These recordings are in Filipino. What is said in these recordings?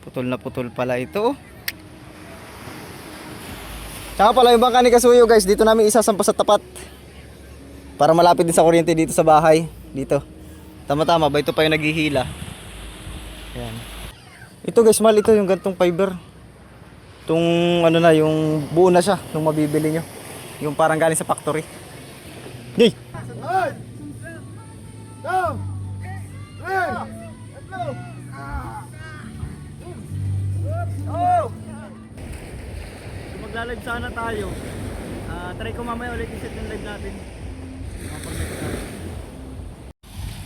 Putol na putol pala ito. Tsaka pala yung bangka ni Kasuyo guys, dito namin isasampa sa tapat. Para malapit din sa kuryente dito sa bahay. Dito. Tama-tama ba ito pa yung naghihila. Yan. Ito guys, mahal ito yung gantong fiber. Itong ano na, yung buo na siya, yung mabibili nyo. Yung parang galing sa factory. Yay! Magla-live sana tayo. Try ko mamaya ulit i-set yung live natin.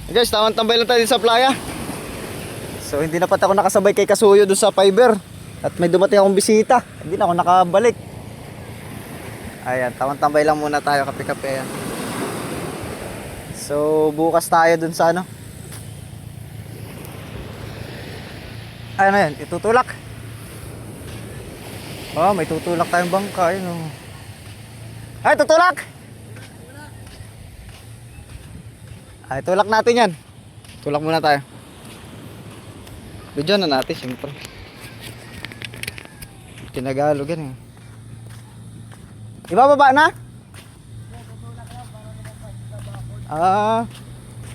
Hey guys, tamang tambay lang tayo sa playa. So hindi na pati ako nakasabay kay Kasuyo doon sa fiber. At may dumating akong bisita. Hindi na ako nakabalik. Ayan, tamang tambay lang muna tayo, kape-kape. Ayan. So bukas tayo doon sa ano. Ano yan, itutulak. Oh, may tutulak tayong bangka. Ayun oh. Ay, tutulak! Ay, tulak natin yan. Tulak muna tayo. Video na natin, siyempre. Tinagalog yan eh. Ibababa na?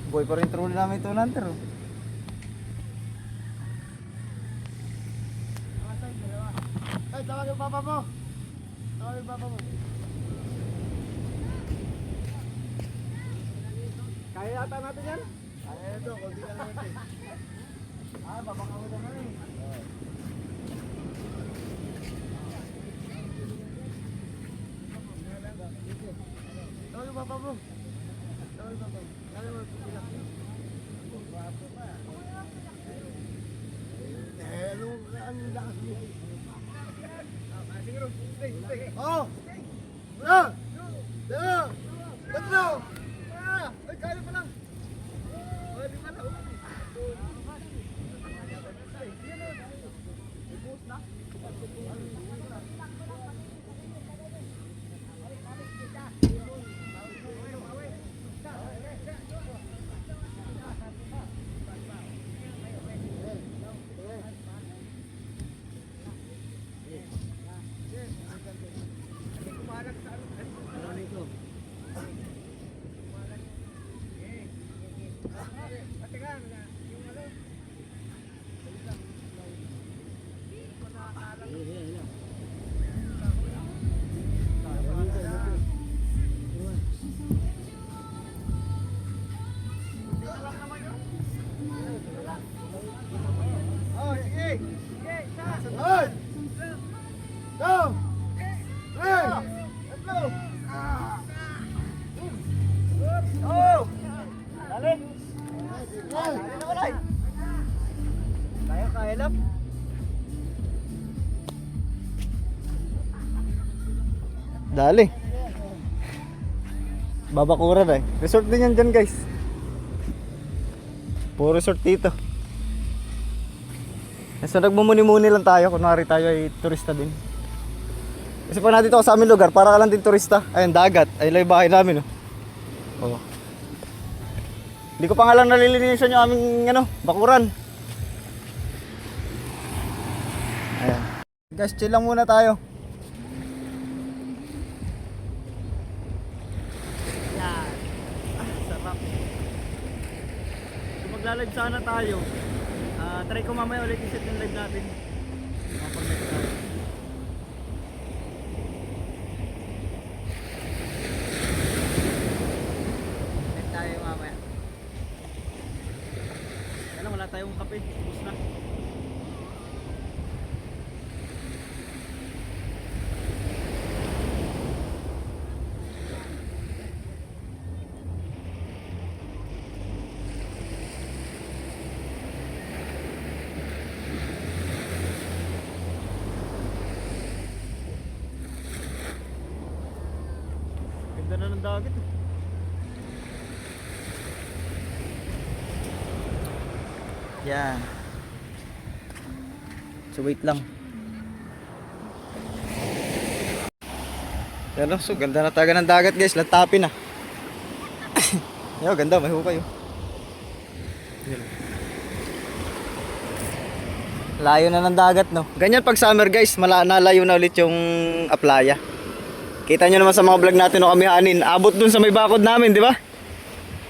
Boy pa rin troll namin ito nanter oh. Ay, tawag yung papa mo. Tawag yung papa mo. Kaya yata natin yan? Kaya ito, kunti lang natin. Babakaw na naman eh. Tawag yung papa mo. Tawag yung papa mo. Kaya mo, pilak. Guwapo pa. Ano ang lakas mo? Oh! Una! Dalawa! Tatlo! Ay, kaya pa lang! Ay, lima na! Kaya lang. Dali. Babakuran eh. Resort din yan dyan guys. Puro resort dito. So nagmumuni-muni lang tayo. Kunwari tayo ay turista din. Kasi pag nandito ako sa aming lugar, para ka lang din turista. Ayun, dagat. Ayun lang yung bahay namin. Oh. Hindi ko pa nga lang nalilinisan yung aming bakuran. Ayan. Guys, chill lang muna tayo. Yan. Sarap. So magla-live sana tayo. Try ko mamaya ulit i-set yung live natin. Makapag-live tayo. Live tayo mamaya. Kaya lang, wala tayong kape. Ubus na. Ganda na ng dagat eh. Yan. So wait lang. Yan, so ganda na talaga ng dagat guys. Lantapin na. Yo, ganda, may hukay oh. Layo na ng dagat, no? Ganyan pag summer guys, nalayo na ulit yung playa. Kita nyo naman sa mga vlog natin no, kami hanin. Abot dun sa may bakod namin, di ba?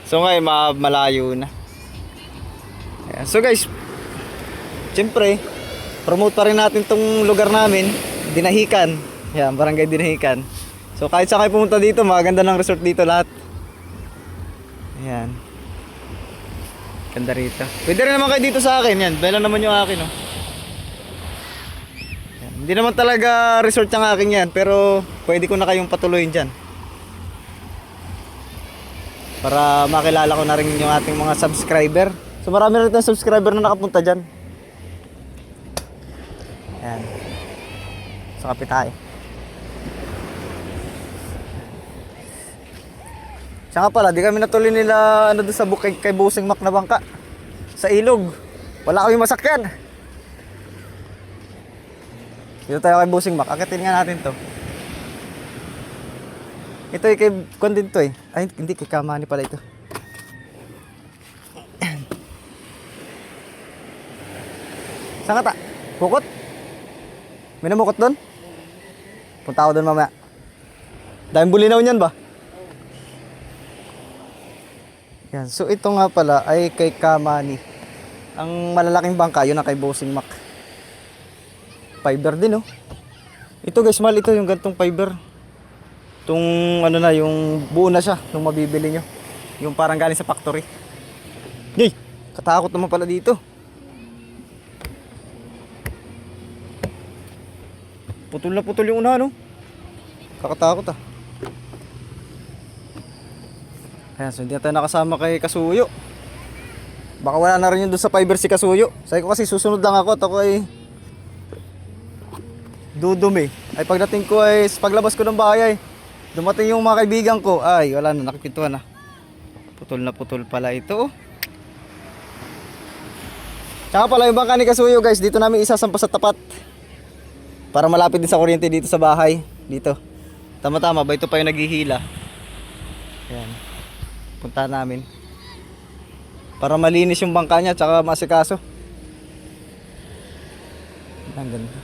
So ngayon, malayo na. Ayan. So guys, siyempre, promote pa rin natin tong lugar namin, Dinahican. Yan, Barangay Dinahican. So kahit saan kayo pumunta dito, maganda ng resort dito lahat. Ayan. Ganda rito. Pwede rin naman kayo dito sa akin. Yan, bela naman yung akin. Oh. Yan. Hindi naman talaga resort yung akin yan. Pero pwede ko na kayong patuloyin dyan. Para makilala ko na rin yung ating mga subscriber. So marami rin tayong subscriber na nakapunta dyan. Yan. So kapit tayo. Siya nga pala, di kami natuloy nila ano doon sa bukid kay Bossing Mac na bangka. Sa ilog. Wala kami masakyan. Dito tayo kay Bossing Mac. Akitin nga natin to. Ito ay kay Kwan din to eh. Ay, hindi kay Kamani pala ito. Saan ka ta? Bukot? May namukot doon? Punta ako doon mamaya. Daming bulinaw niyan ba? Yan. So ito nga pala ay kay Kamani. Ang malalaking bangka, yun ang kay Bossing Mac. Fiber din oh. Ito guys, mahal ito yung gantong fiber. Itong ano na, yung buo na siya nung mabibili nyo. Yung parang galing sa factory. Yay! Katakot naman pala dito. Putol na putol yung una, no? Kakatakot ah. Ayan, so hindi na tayo nakasama kay Kasuyo. Baka wala na rin yun doon sa fiber si Kasuyo. Sabi ko kasi susunod lang ako at ako ay dudumi. Ay pagdating ko ay paglabas ko ng bahay ay dumating yung mga kaibigan ko. Ay wala na, nakipintuan na. Putol na putol pala ito. Tsaka pala yung bangka ni Kasuyo guys, dito namin isasampa sa tapat. Para malapit din sa kuryente dito sa bahay. Dito. Tama-tama ba ito pa yung naghihila. Ayan. Punta namin. Para malinis yung bangka niya tsaka masikaso. Ang ganda.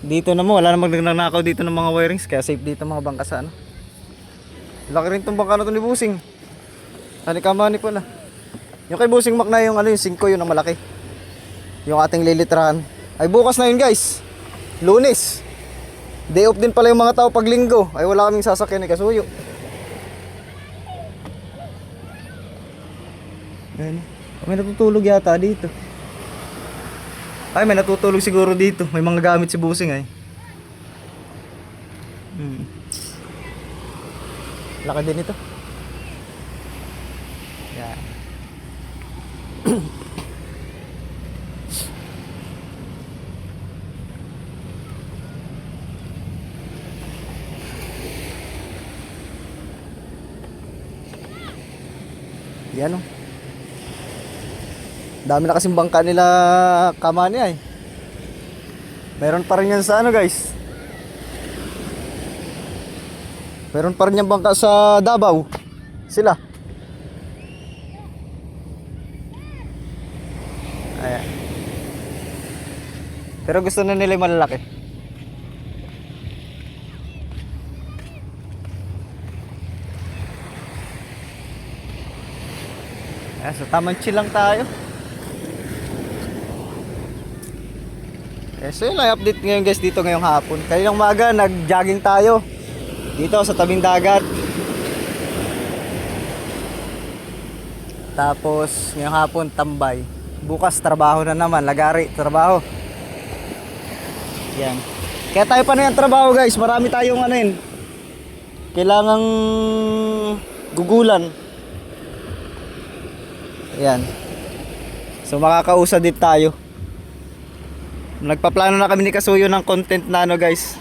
Dito naman wala namang nagnanakaw dito ng mga wirings kaya safe dito mga bangka sa ano. Laki rin tong bangka na to ni Bossing. Ani Kamani pala. Yung kay Bossing Mac na yung ano yung 5 yun ang malaki. Yung ating lilitrahan. Ay bukas na yun guys. Lunes. Day off din pala yung mga tao pag linggo. Ay wala kaming sasakyan ni Kasuyo. Ayan. May natutulog yata dito. Ay may natutulog siguro dito. May mga gamit si Bossing ay. Laki din ito. Yan. Yan oh. Dami na kasing bangka nila Kamani ay. Meron pa rin yan sa ano guys. Meron pa rin yung bangka sa Davao. Sila. Ayan. Pero gusto na nila yung malalaki. Ayan, so tamang chill lang tayo. So yun lang update ngayon guys dito ngayong hapon. Kaninang umaga nag-jogging tayo dito sa tabing dagat. Tapos ngayong hapon tambay. Bukas trabaho na naman, lagari, trabaho. Yan. Kaya tayo pa na yung trabaho guys. Marami tayong ano yun. Kailangang gugulan. Yan. So makakausad din tayo. Nagpaplano na kami ni Kasuyo ng content na ano guys.